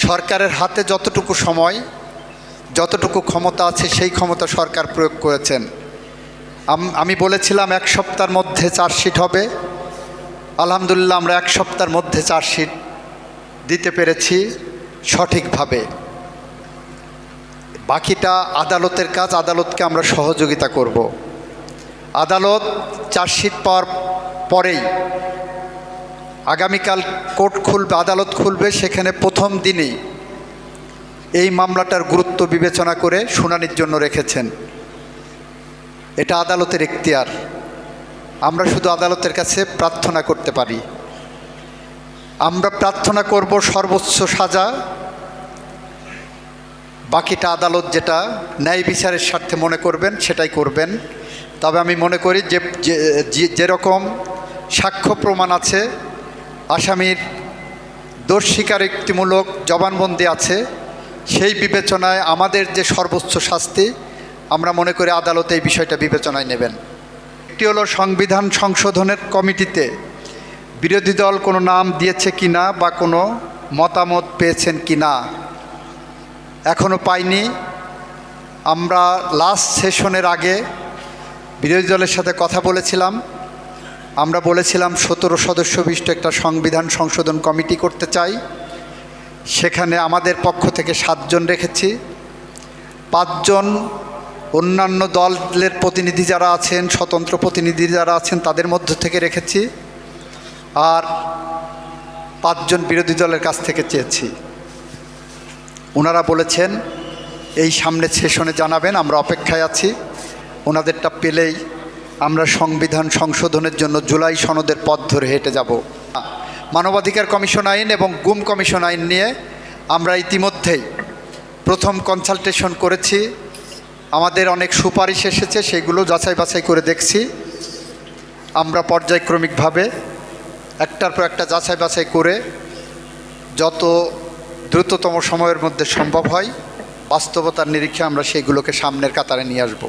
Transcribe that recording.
সরকারের হাতে যতটুকু সময়, যতটুকু ক্ষমতা আছে সেই ক্ষমতা সরকার প্রয়োগ করেছেন। আমি বলেছিলাম 1 সপ্তাহের মধ্যে চার্জশিট হবে। আলহামদুলিল্লাহ আমরা 1 সপ্তাহের মধ্যে চার্জশিট দিতে পেরেছি সঠিকভাবে। বাকিটা আদালতের কাজ, আদালতকে আমরা সহযোগিতা করব। আদালত চার্জশিট পাওয়ার পরেই আগামীকাল কোর্ট খুলবে, আদালত খুলবে, সেখানে প্রথম দিনেই এই মামলাটার গুরুত্ব বিবেচনা করে শুনানির জন্য রেখেছেন। এটা আদালতের এখতিয়ার। আমরা শুধু আদালতের কাছে প্রার্থনা করতে পারি। আমরা প্রার্থনা করব সর্বোচ্চ সাজা, বাকিটা আদালত যেটা ন্যায় বিচারের স্বার্থে মনে করবেন সেটাই করবেন। তবে আমি মনে করি যে যেরকম সাক্ষ্য প্রমাণ আছে, আসামির দোষ স্বীকারোক্তিমূলক জবানবন্দি আছে, সেই বিবেচনায় আমাদের যে সর্বোচ্চ শাস্তি, আমরা মনে করি আদালত এই বিষয়টা বিবেচনায় নেবেন। একটি হলো সংবিধান সংশোধনের কমিটিতে বিরোধী দল কোনো নাম দিয়েছে কি না বা কোনো মতামত পেয়েছেন কি না, এখনও পাইনি। আমরা লাস্ট সেশনের আগে বিরোধী দলের সাথে কথা বলেছিলাম। আমরা বলেছিলাম 17 সদস্য বিশিষ্ট একটা সংবিধান সংশোধন কমিটি করতে চাই। সেখানে আমাদের পক্ষ থেকে 7 জন রেখেছি, 5 জন অন্যান্য দলের প্রতিনিধি যারা আছেন, স্বতন্ত্র প্রতিনিধি যারা আছেন তাদের মধ্য থেকে রেখেছি, আর 5 জন বিরোধী দলের কাছ থেকে চেয়েছি। ওনারা বলেছেন এই সামনের সেশনে জানাবেন, আমরা অপেক্ষায় আছি। ওনাদেরটা পেলেই আমরা সংবিধান সংশোধনের জন্য জুলাই সনদের পথ ধরে হেঁটে যাব। মানবাধিকার কমিশন আইন এবং গুম কমিশন আইন নিয়ে আমরা ইতিমধ্যেই প্রথম কনসালটেশন করেছি। আমাদের অনেক সুপারিশ এসেছে, সেগুলো যাচাই বাছাই করে দেখছি। আমরা পর্যায়ক্রমিকভাবে একটার পর একটা যাচাই বাছাই করে যত দ্রুততম সময়ের মধ্যে সম্ভব হয় বাস্তবতার নিরীক্ষে আমরা সেইগুলোকে সামনের কাতারে নিয়ে আসব।